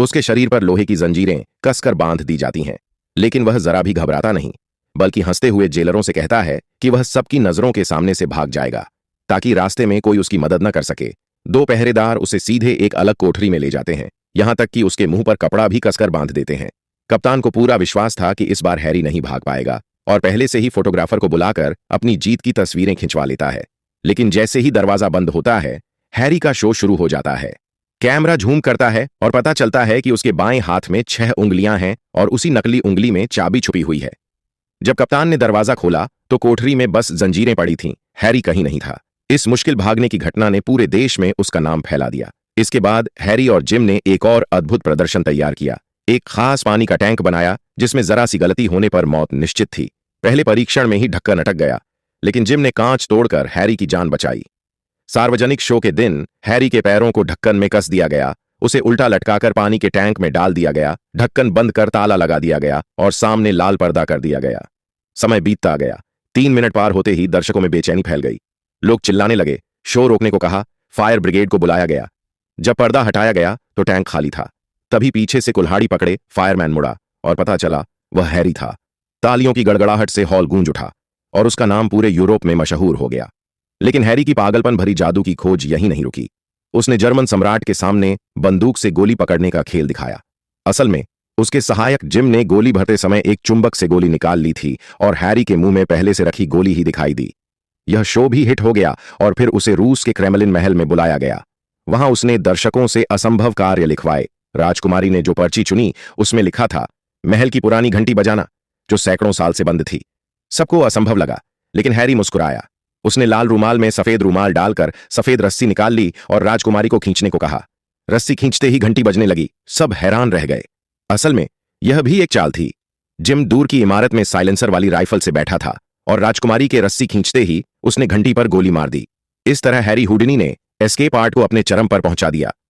उसके शरीर पर लोहे की जंजीरें कसकर बांध दी जाती हैं, लेकिन वह जरा भी घबराता नहीं, बल्कि हंसते हुए जेलरों से कहता है कि वह सबकी नजरों के सामने से भाग जाएगा, ताकि रास्ते में कोई उसकी मदद न कर सके। दो पहरेदार उसे सीधे एक अलग कोठरी में ले जाते हैं, यहां तक कि उसके मुंह पर कपड़ा भी कसकर बांध देते हैं। कप्तान को पूरा विश्वास था कि इस बार हैरी नहीं भाग पाएगा और पहले से ही फोटोग्राफर को बुलाकर अपनी जीत की तस्वीरें खिंचवा लेता है। लेकिन जैसे ही दरवाजा बंद होता है, हैरी का शो शुरू हो जाता है। कैमरा झूम करता है और पता चलता है कि उसके बाएं हाथ में 6 उंगलियां हैं और उसी नकली उंगली में चाबी छुपी हुई है। जब कप्तान ने दरवाजा खोला तो कोठरी में बस जंजीरें पड़ी थीं, हैरी कहीं नहीं था। इस मुश्किल भागने की घटना ने पूरे देश में उसका नाम फैला दिया। इसके बाद हैरी और जिम ने एक और अद्भुत प्रदर्शन तैयार किया। एक खास पानी का टैंक बनाया जिसमें जरा सी गलती होने पर मौत निश्चित थी। पहले परीक्षण में ही ढक्कन अटक गया, लेकिन जिम ने कांच तोड़कर हैरी की जान बचाई। सार्वजनिक शो के दिन हैरी के पैरों को ढक्कन में कस दिया गया, उसे उल्टा लटकाकर पानी के टैंक में डाल दिया गया, ढक्कन बंद कर ताला लगा दिया गया और सामने लाल पर्दा कर दिया गया। समय बीतता गया। 3 मिनट पार होते ही दर्शकों में बेचैनी फैल गई। लोग चिल्लाने लगे, शो रोकने को कहा, फायर ब्रिगेड को बुलाया गया। जब पर्दा हटाया गया तो टैंक खाली था। तभी पीछे से कुल्हाड़ी पकड़े फायरमैन मुड़ा और पता चला वह हैरी था। तालियों की गड़गड़ाहट से हॉल गूंज उठा और उसका नाम पूरे यूरोप में मशहूर हो गया। लेकिन हैरी की पागलपन भरी जादू की खोज यहीं नहीं रुकी। उसने जर्मन सम्राट के सामने बंदूक से गोली पकड़ने का खेल दिखाया। असल में उसके सहायक जिम ने गोली भरते समय एक चुंबक से गोली निकाल ली थी और हैरी के मुंह में पहले से रखी गोली ही दिखाई दी। यह शो भी हिट हो गया और फिर उसे रूस के क्रेमलिन महल में बुलाया गया। वहां उसने दर्शकों से असंभव कार्य लिखवाए। राजकुमारी ने जो पर्ची चुनी उसमें लिखा था, महल की पुरानी घंटी बजाना, जो सैकड़ों साल से बंद थी। सबको असंभव लगा, लेकिन हैरी मुस्कुराया। उसने लाल रुमाल में सफेद रुमाल डालकर सफेद रस्सी निकाल ली और राजकुमारी को खींचने को कहा। रस्सी खींचते ही घंटी बजने लगी। सब हैरान रह गए। असल में यह भी एक चाल थी। जिम दूर की इमारत में साइलेंसर वाली राइफल से बैठा था और राजकुमारी के रस्सी खींचते ही उसने घंटी पर गोली मार दी। इस तरह हैरी हुडनी ने एस्केप आर्ट को अपने चरम पर पहुंचा दिया।